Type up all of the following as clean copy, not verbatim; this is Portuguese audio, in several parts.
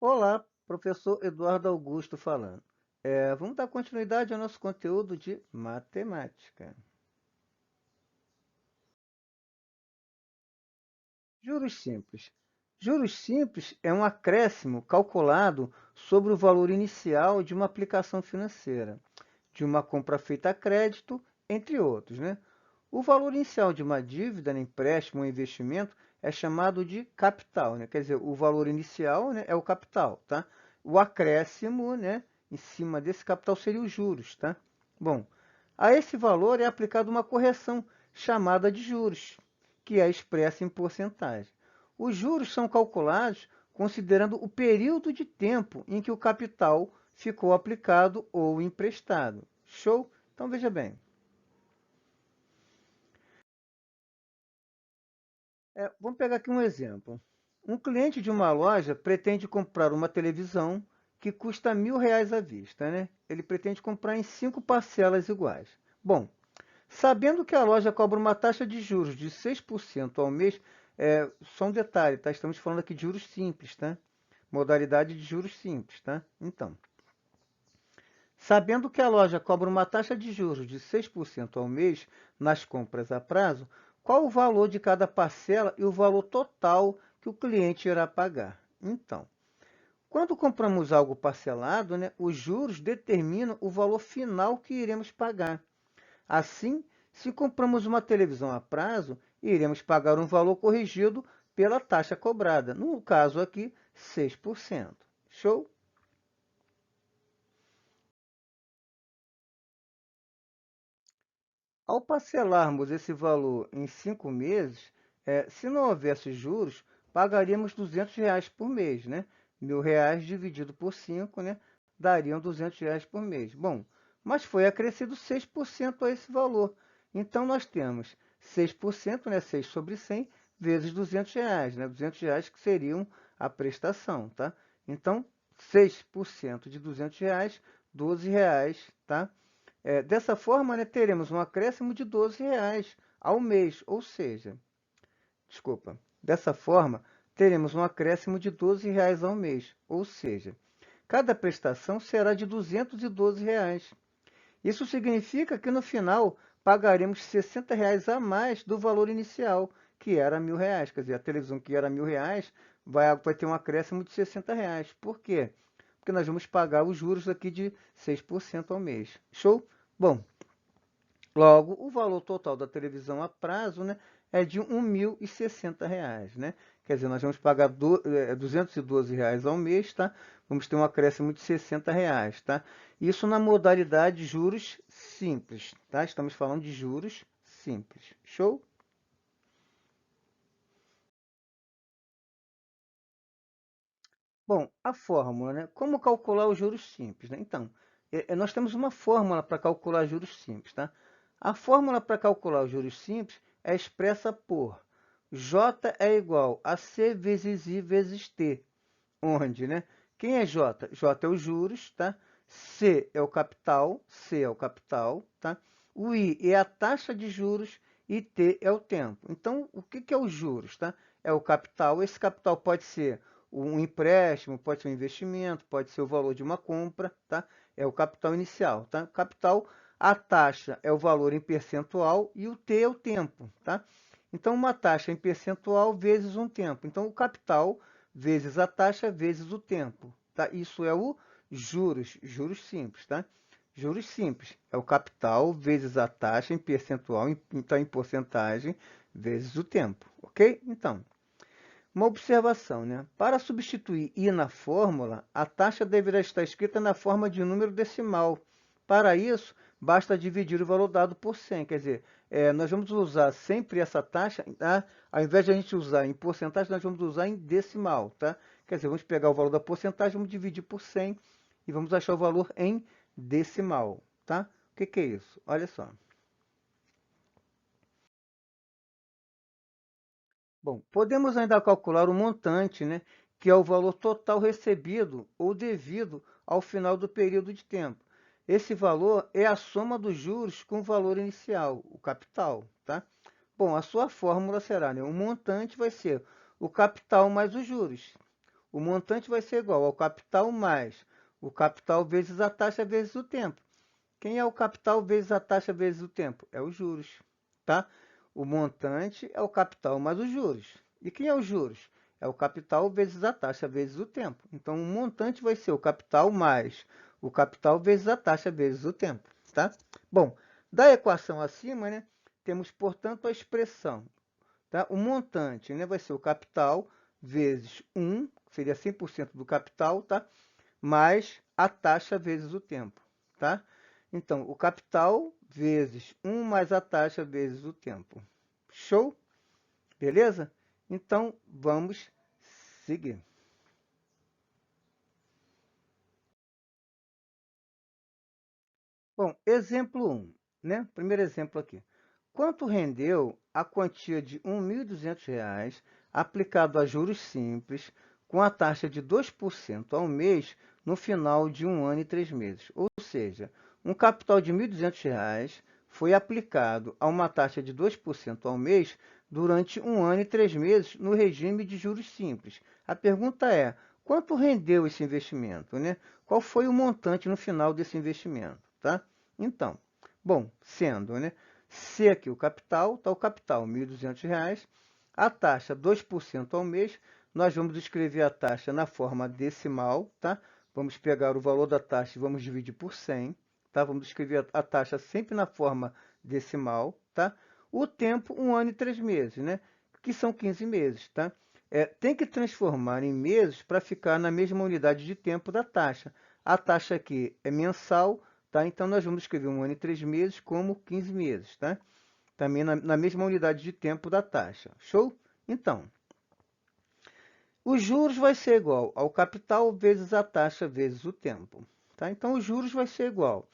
Olá, professor Eduardo Augusto falando. Vamos dar continuidade ao nosso conteúdo de matemática. Juros simples. Juros simples é um acréscimo calculado sobre o valor inicial de uma aplicação financeira, de uma compra feita a crédito, entre outros, né? O valor inicial de uma dívida, né, empréstimo ou investimento é chamado de capital, né? Quer dizer, o valor inicial, né, é o capital, tá? O acréscimo, né, em cima desse capital seria os juros, tá? Bom, a esse valor é aplicada uma correção chamada de juros, que é expressa em porcentagem. Os juros são calculados considerando o período de tempo em que o capital ficou aplicado ou emprestado. Show? Então veja bem. Vamos pegar aqui um exemplo. Um cliente de uma loja pretende comprar uma televisão que custa R$ 1.000 à vista, né? Ele pretende comprar em 5 parcelas iguais. Bom, sabendo que a loja cobra uma taxa de juros de 6% ao mês, só um detalhe, tá? Estamos falando aqui de juros simples, tá? Modalidade de juros simples, tá? Então, sabendo que a loja cobra uma taxa de juros de 6% ao mês nas compras a prazo, qual o valor de cada parcela e o valor total que o cliente irá pagar? Então, quando compramos algo parcelado, né, os juros determinam o valor final que iremos pagar. Assim, se compramos uma televisão a prazo, iremos pagar um valor corrigido pela taxa cobrada, no caso aqui, 6%. Show? Ao parcelarmos esse valor em 5 meses, se não houvesse juros, pagaríamos R$ 200 por mês, né? R$ 1.000 dividido por 5, né? Dariam R$ 200 por mês. Bom, mas foi acrescido 6% a esse valor. Então, nós temos 6%, né? 6 sobre 100, vezes R$ 200, né? R$ 200 que seriam a prestação, tá? Então, 6% de R$ 200, R$ 12, tá? Dessa forma, né, teremos um acréscimo de R$ 12 ao mês, ou seja, desculpa, dessa forma, teremos um acréscimo de R$ 12 ao mês, ou seja, cada prestação será de R$ 212. Isso significa que no final pagaremos R$ 60 a mais do valor inicial, que era R$ 1.000. Quer dizer, a televisão que era R$ 1.000 vai ter um acréscimo de R$ 60. Por quê? Porque nós vamos pagar os juros aqui de 6% ao mês. Show? Bom, logo, o valor total da televisão a prazo, né, é de R$ 1.060, né? Quer dizer, nós vamos pagar R$ 212 ao mês, tá? Vamos ter um acréscimo de R$ 60, tá? Isso na modalidade juros simples, tá? Estamos falando de juros simples. Show? Bom, a fórmula, né? Como calcular os juros simples, né? Então, nós temos uma fórmula para calcular juros simples, tá? A fórmula para calcular os juros simples é expressa por J é igual a C vezes I vezes T, onde, né? Quem é J? J é os juros, tá? C é o capital, tá? O I é a taxa de juros e T é o tempo. Então, o que é os juros, tá? É o capital. Esse capital pode ser um empréstimo, pode ser um investimento, pode ser o valor de uma compra, tá? É o capital inicial, tá? Capital, a taxa é o valor em percentual e o T é o tempo, tá? Então, uma taxa em percentual vezes um tempo. Então, o capital vezes a taxa vezes o tempo, tá? Isso é o juros, juros simples, tá? Juros simples é o capital vezes a taxa em percentual, então em porcentagem, vezes o tempo, ok? Então, uma observação, né? Para substituir i na fórmula, a taxa deverá estar escrita na forma de número decimal. Para isso, basta dividir o valor dado por 100. Quer dizer, nós vamos usar sempre essa taxa, tá? Ao invés de a gente usar em porcentagem, nós vamos usar em decimal, tá? Quer dizer, vamos pegar o valor da porcentagem, vamos dividir por 100 e vamos achar o valor em decimal, tá? O que que é isso? Olha só. Bom, podemos ainda calcular o montante, né, que é o valor total recebido ou devido ao final do período de tempo. Esse valor é a soma dos juros com o valor inicial, o capital, tá? Bom, a sua fórmula será, né, o montante vai ser o capital mais os juros. O montante vai ser igual ao capital mais o capital vezes a taxa vezes o tempo. Quem é o capital vezes a taxa vezes o tempo? É os juros, tá? O montante é o capital mais os juros. E quem é os juros? É o capital vezes a taxa vezes o tempo. Então, o montante vai ser o capital mais o capital vezes a taxa vezes o tempo, tá? Bom, da equação acima, né, temos, portanto, a expressão, tá? O montante, né, vai ser o capital vezes 1, seria 100% do capital, tá? Mais a taxa vezes o tempo, tá? Então, o capital vezes 1 mais a taxa vezes o tempo. Show? Beleza? Então, vamos seguir. Bom, exemplo 1, né? Primeiro exemplo aqui. Quanto rendeu a quantia de R$ 1.200 aplicado a juros simples com a taxa de 2% ao mês no final de 1 ano e 3 meses? Ou seja, um capital de R$ 1.200 foi aplicado a uma taxa de 2% ao mês durante 1 ano e 3 meses no regime de juros simples. A pergunta é, quanto rendeu esse investimento, né? Qual foi o montante no final desse investimento, tá? Então, bom, sendo, né? Se aqui o capital, está o capital, R$ 1.200, a taxa 2% ao mês, nós vamos escrever a taxa na forma decimal, tá? Vamos pegar o valor da taxa e vamos dividir por 100, tá? Vamos escrever a taxa sempre na forma decimal, tá? O tempo, 1 ano e 3 meses, né? Que são 15 meses, tá? Tem que transformar em meses para ficar na mesma unidade de tempo da taxa. A taxa aqui é mensal, tá? Então, nós vamos escrever 1 ano e 3 meses como 15 meses, tá? Também na mesma unidade de tempo da taxa. Show? Então, os juros vai ser igual ao capital vezes a taxa vezes o tempo, tá? Então, os juros vai ser igual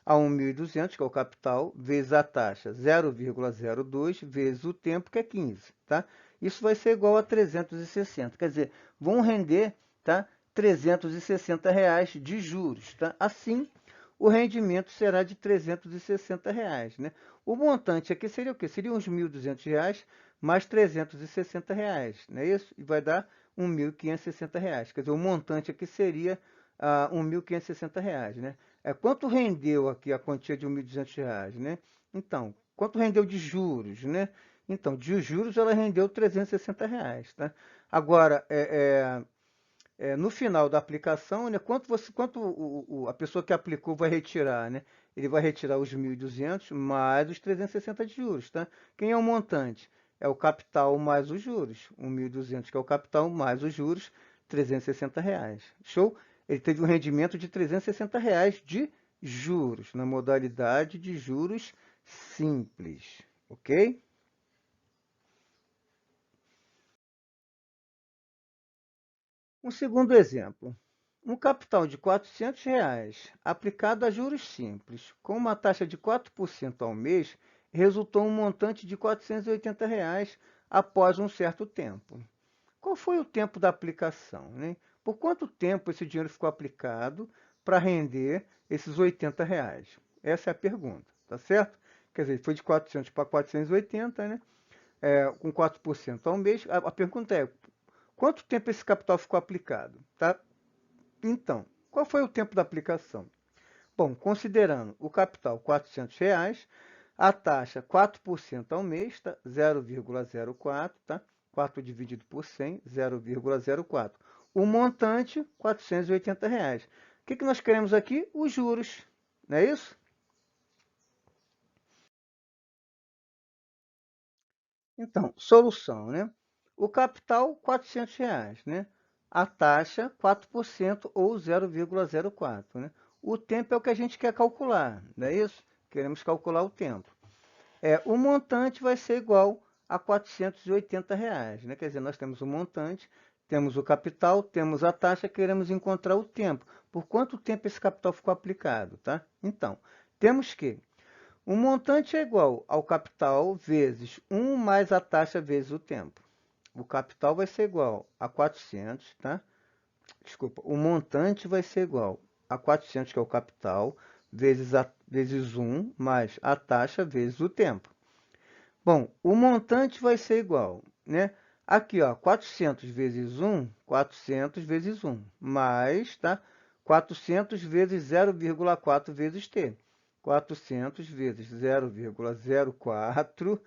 a 1.200, que é o capital, vezes a taxa 0,02 vezes o tempo, que é 15, tá? Isso vai ser igual a 360, quer dizer, vão render, tá? R$ 360 de juros, tá? Assim, o rendimento será de R$ 360, né? O montante aqui seria o quê? Seria uns R$ 1.200 mais R$ 360, não é isso? E vai dar R$ 1.560. Quer dizer, o montante aqui seria R$ 1.560, né? Quanto rendeu aqui a quantia de R$ 1.200, né? Então, quanto rendeu de juros, né? Então, de juros ela rendeu R$ 360, tá? Agora, no final da aplicação, né, quanto a pessoa que aplicou vai retirar, né? Ele vai retirar os 1.200 mais os 360 de juros, tá? Quem é o montante? É o capital mais os juros. 1.200 que é o capital mais os juros, R$ 360. Show? Ele teve um rendimento de R$ 360 de juros, na modalidade de juros simples, ok? Um segundo exemplo. Um capital de R$ 400 aplicado a juros simples, com uma taxa de 4% ao mês, resultou um montante de R$ 480 após um certo tempo. Qual foi o tempo da aplicação, né? Por quanto tempo esse dinheiro ficou aplicado para render esses R$ 80? Essa é a pergunta, tá certo? Quer dizer, foi de 400 para 480, né? Com 4% ao mês. A pergunta é, quanto tempo esse capital ficou aplicado, tá? Então, qual foi o tempo da aplicação? Bom, considerando o capital R$ 400, a taxa 4% ao mês, tá? 0,04, tá? 4 dividido por 100, 0,04. O montante, R$ 480. O que nós queremos aqui? Os juros, não é isso? Então, solução, né? O capital, R$ 400, né? A taxa, 4% ou 0,04, né? O tempo é o que a gente quer calcular, não é isso? Queremos calcular o tempo. O montante vai ser igual a R$ 480, né? Quer dizer, nós temos o montante, temos o capital, temos a taxa, queremos encontrar o tempo. Por quanto tempo esse capital ficou aplicado, tá? Então, temos que o montante é igual ao capital vezes 1 mais a taxa vezes o tempo. O capital vai ser igual a 400, tá? Desculpa, o montante vai ser igual a 400, que é o capital, vezes 1 mais a taxa vezes o tempo. Bom, o montante vai ser igual, né? Aqui, ó, 400 vezes 1, 400 vezes 1, mais, tá? 400 vezes 0,4 vezes t. 400 vezes 0,04,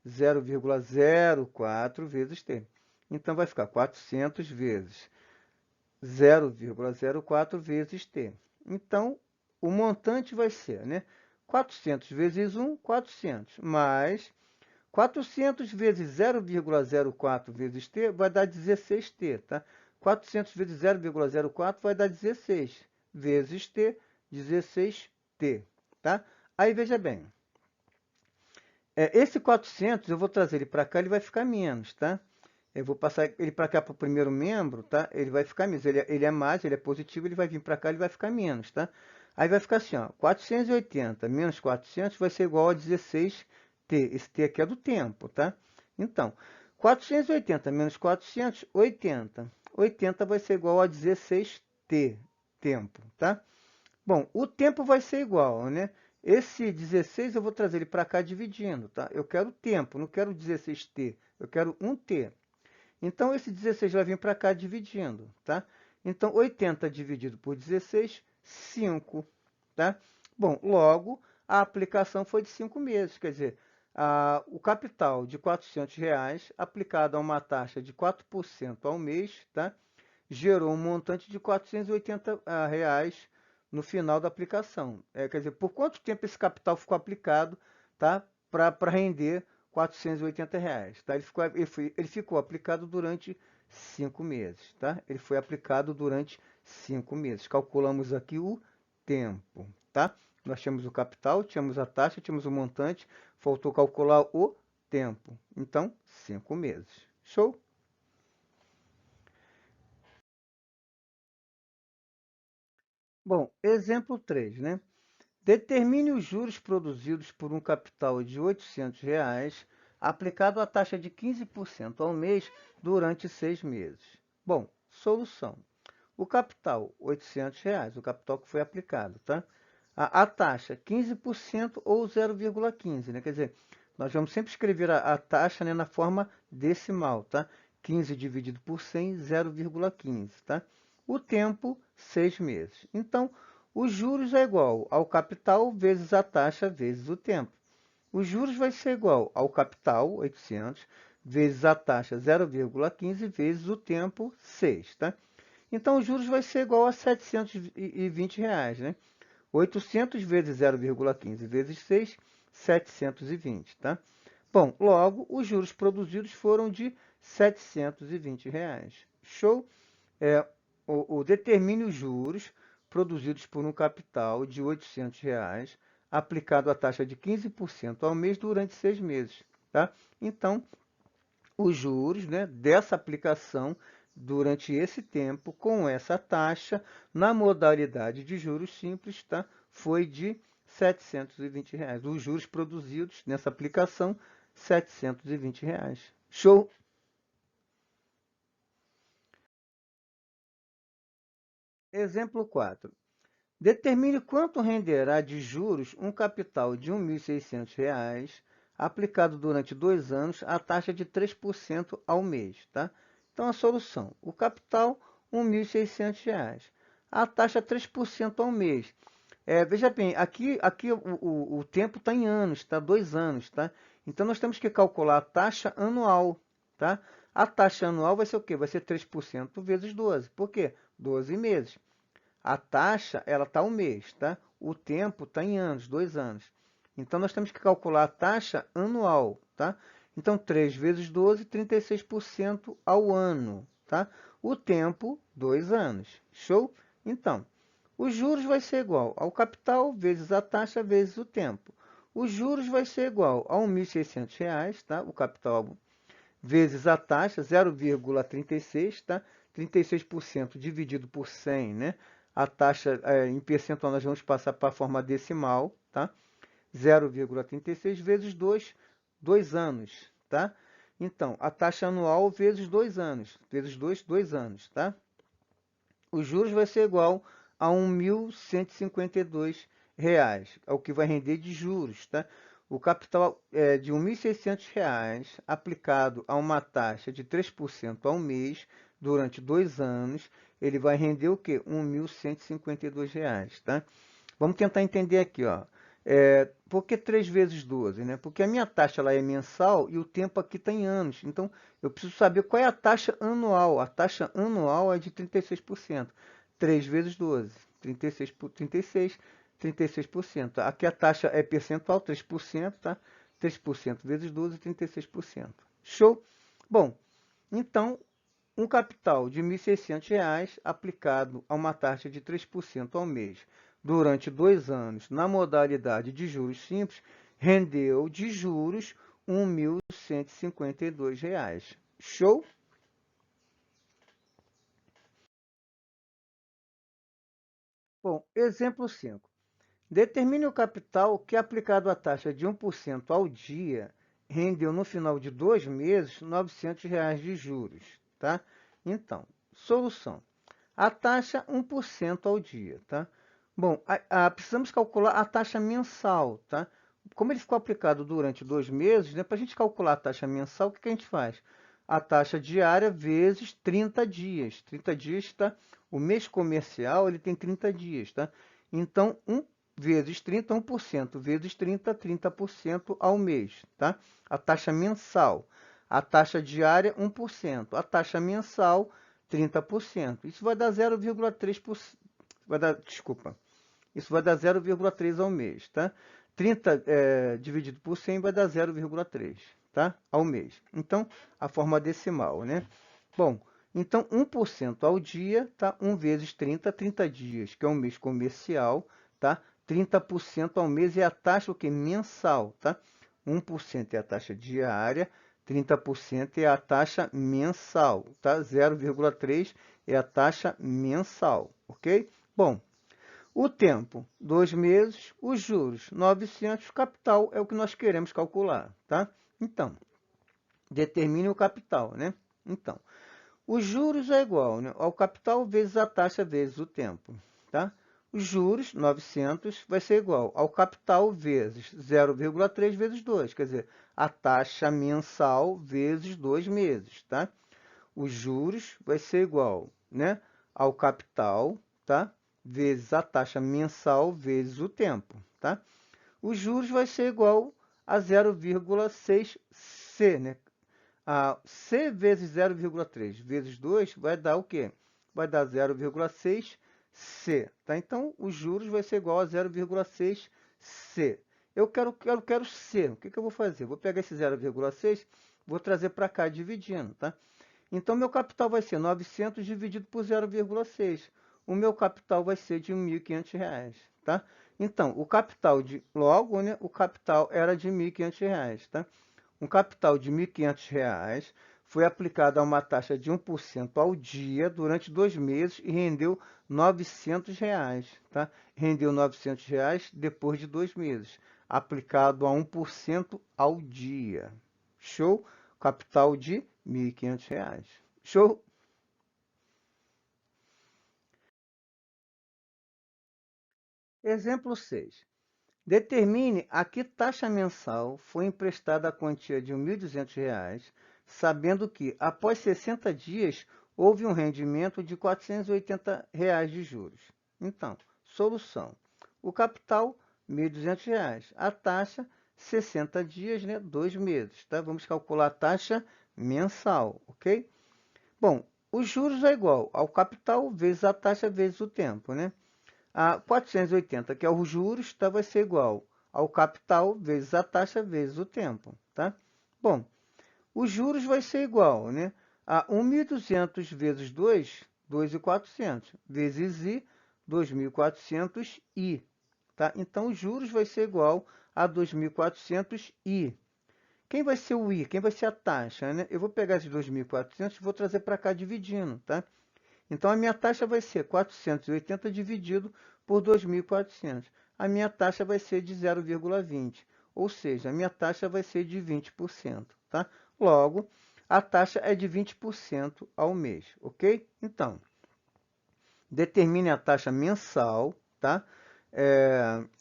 0,04 vezes t. Então, vai ficar 400 vezes 0,04 vezes t. Então, o montante vai ser, né? 400 vezes 1, 400, mais 400 vezes 0,04 vezes t vai dar 16t, tá? 400 vezes 0,04 vai dar 16 vezes t, 16t, tá? Aí, veja bem, esse 400 eu vou trazer ele para cá, ele vai ficar menos, tá? Eu vou passar ele para cá para o primeiro membro, tá? Ele vai ficar menos, ele é mais, ele é positivo, ele vai vir para cá, ele vai ficar menos, tá? Aí vai ficar assim, ó, 480 menos 400 vai ser igual a 16t. Esse t aqui é do tempo, tá? Então, 480 menos 400, 80. 80 vai ser igual a 16t, tempo, tá? Bom, o tempo vai ser igual, né? Esse 16 eu vou trazer ele para cá dividindo, tá? Eu quero tempo, não quero 16t, eu quero 1t. Então, esse 16 vai vir para cá dividindo, tá? Então, 80 dividido por 16, 5, tá? Bom, logo, a aplicação foi de 5 meses, quer dizer, o capital de R$ 400 aplicado a uma taxa de 4% ao mês, tá? Gerou um montante de R$ 480 no final da aplicação. Quer dizer, por quanto tempo esse capital ficou aplicado, tá? Para render R$ 480, tá? Ele ficou aplicado durante 5 meses, tá? Ele foi aplicado durante 5 meses. Calculamos aqui o tempo, tá? Nós tínhamos o capital, tínhamos a taxa, tínhamos o montante, faltou calcular o tempo. Então, 5 meses. Show? Bom, exemplo 3, né? Determine os juros produzidos por um capital de R$ 800 aplicado à taxa de 15% ao mês durante 6 meses. Bom, solução. O capital, R$ 800, o capital que foi aplicado, tá? A taxa, 15% ou 0,15, né? Quer dizer, nós vamos sempre escrever a taxa, né, na forma decimal, tá? 15 dividido por 100, 0,15, tá? O tempo, 6 meses. Então, os juros é igual ao capital vezes a taxa vezes o tempo. Os juros vai ser igual ao capital, 800, vezes a taxa, 0,15, vezes o tempo, 6, tá? Então, os juros vai ser igual a R$ 720, né? 800 vezes 0,15 vezes 6, 720, tá? Bom, logo, os juros produzidos foram de R$ 720. Show? Determine os juros produzidos por um capital de R$ 800 aplicado à taxa de 15% ao mês durante 6 meses, tá? Então, os juros, né, dessa aplicação durante esse tempo, com essa taxa, na modalidade de juros simples, tá, foi de R$ 720. Os juros produzidos nessa aplicação, R$ 720. Show? Exemplo 4. Determine quanto renderá de juros um capital de R$ 1.600 aplicado durante 2 anos à taxa de 3% ao mês, tá? Então, a solução. O capital, R$ 1.600. A taxa 3% ao mês. Veja bem, aqui o tempo está em anos, tá? 2 anos, tá? Então, nós temos que calcular a taxa anual, tá? A taxa anual vai ser o quê? Vai ser 3% vezes 12. Por quê? 12 meses. A taxa, ela está um mês, tá? O tempo está em anos, 2 anos. Então, nós temos que calcular a taxa anual, tá? Então, 3 vezes 12, 36% ao ano, tá? O tempo, 2 anos. Show? Então, os juros vai ser igual ao capital vezes a taxa vezes o tempo. Os juros vai ser igual a R$ 1.600, tá? O capital vezes a taxa, 0,36, tá? 36% dividido por 100, né? A taxa em percentual nós vamos passar para a forma decimal, tá? 0,36 vezes 2 anos, tá? Então, a taxa anual vezes 2 anos, vezes 2 anos, tá? Os juros vai ser igual a R$ 1.152, é o que vai render de juros, tá? o capital é de R$ 1.600 aplicado a uma taxa de 3% ao mês durante 2 anos, ele vai render o quê? R$ 1.152, tá? Vamos tentar entender aqui, ó. Por que 3 vezes 12, né? Porque a minha taxa lá é mensal e o tempo aqui está em anos. Então, eu preciso saber qual é a taxa anual. A taxa anual é de 36%. 3 vezes 12, 36 por 36, 36%. Aqui a taxa é percentual, 3%, tá? 3% vezes 12, 36%. Show? Bom, então, um capital de R$ 1.600 aplicado a uma taxa de 3% ao mês durante 2 anos na modalidade de juros simples rendeu de juros R$ 1.152. Show? Bom, exemplo 5. Determine o capital que, aplicado à taxa de 1% ao dia, rendeu no final de 2 meses R$ 900 de juros. Tá? Então, solução. A taxa 1% ao dia. Tá? Bom, precisamos calcular a taxa mensal. Tá? Como ele ficou aplicado durante 2 meses, né, para a gente calcular a taxa mensal, o que a gente faz? A taxa diária vezes 30 dias. 30 dias, tá? O mês comercial ele tem 30 dias. Tá? Então, vezes 30, 1%, vezes 30, 30% ao mês, tá? A taxa mensal. A taxa diária, 1%. A taxa mensal, 30%. Isso vai dar 0,3%. Desculpa. Isso vai dar 0,3 ao mês, tá? 30 dividido por 100 vai dar 0,3, tá? Ao mês. Então, a forma decimal, né? Bom, então 1% ao dia, tá? 1 vezes 30, 30 dias, que é um mês comercial, tá? 30% ao mês é a taxa o quê? Mensal, tá? 1% é a taxa diária, 30% é a taxa mensal, tá? 0,3 é a taxa mensal, ok? Bom, o tempo, 2 meses, os juros, 900, capital é o que nós queremos calcular, tá? Então, determine o capital, né? Então, os juros é igual, né, ao capital vezes a taxa vezes o tempo, tá? Os juros, 900, vai ser igual ao capital vezes 0,3 vezes 2, quer dizer, a taxa mensal vezes 2 meses, tá? Os juros vai ser igual, né, ao capital, tá? Vezes a taxa mensal vezes o tempo, tá? Os juros vai ser igual a 0,6C, né? C vezes 0,3 vezes 2 vai dar o quê? Vai dar 0,6C, tá? Então, os juros vai ser igual a 0,6C. Eu quero C. O que eu vou fazer? Vou pegar esse 0,6, vou trazer para cá dividindo, tá? Então, meu capital vai ser 900 dividido por 0,6. O meu capital vai ser de R$ 1.500, tá? Então, o capital logo, né, o capital era de R$ 1.500, tá? Um capital de R$ 1.500 foi aplicado a uma taxa de 1% ao dia durante 2 meses e rendeu R$ 900, tá? Rendeu R$ 900 depois de 2 meses, aplicado a 1% ao dia. Show? Capital de R$ 1.500. Show? Exemplo 6. Determine a que taxa mensal foi emprestada a quantia de R$ 1.200, sabendo que, após 60 dias, houve um rendimento de R$ 480 de juros. Então, solução. O capital, R$ 1.200. A taxa, 60 dias, né? 2 meses. Tá? Vamos calcular a taxa mensal, ok? Bom, os juros é igual ao capital vezes a taxa vezes o tempo, né? A 480, que é os juros, tá, vai ser igual ao capital vezes a taxa vezes o tempo, tá? Bom, os juros vai ser igual, né, a 1.200 vezes 2, 2.400, vezes I, 2.400 I, tá? Então, os juros vai ser igual a 2.400 I. Quem vai ser o I? Quem vai ser a taxa, né? Eu vou pegar esses 2.400 e vou trazer para cá dividindo, tá? Então, a minha taxa vai ser 480 dividido por 2.400. A minha taxa vai ser de 0,20, ou seja, a minha taxa vai ser de 20%, tá? Logo, a taxa é de 20% ao mês, ok? Então, determine a taxa mensal, tá?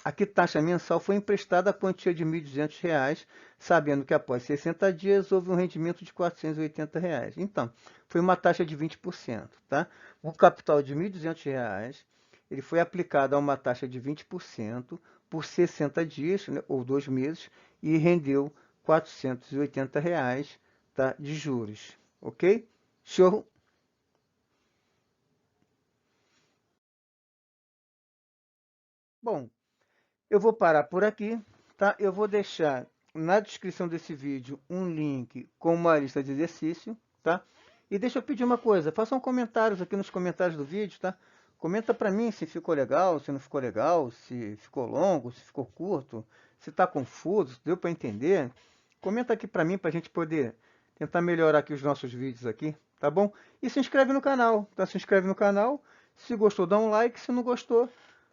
a que taxa mensal foi emprestada a quantia de R$ 1.200, sabendo que após 60 dias houve um rendimento de R$ 480. Então, foi uma taxa de 20%, tá? O capital de R$ 1.200, ele foi aplicado a uma taxa de 20% por 60 dias, né, ou 2 meses, e rendeu R$ 480, tá, de juros, ok? Show? Bom, eu vou parar por aqui, tá? Eu vou deixar na descrição desse vídeo um link com uma lista de exercício, tá? E deixa eu pedir uma coisa, façam comentários aqui nos comentários do vídeo, tá? Comenta para mim se ficou legal, se não ficou legal, se ficou longo, se ficou curto, se está confuso, se deu para entender. Comenta aqui para mim para a gente poder tentar melhorar aqui os nossos vídeos aqui, tá bom? E se inscreve no canal, tá? Se inscreve no canal. Se gostou, dá um like. Se não gostou,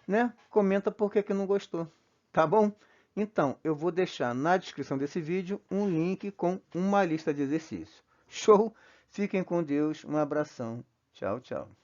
né? Comenta por que que não gostou, tá bom? Então, eu vou deixar na descrição desse vídeo um link com uma lista de exercícios. Show? Fiquem com Deus, um abração. Tchau, tchau.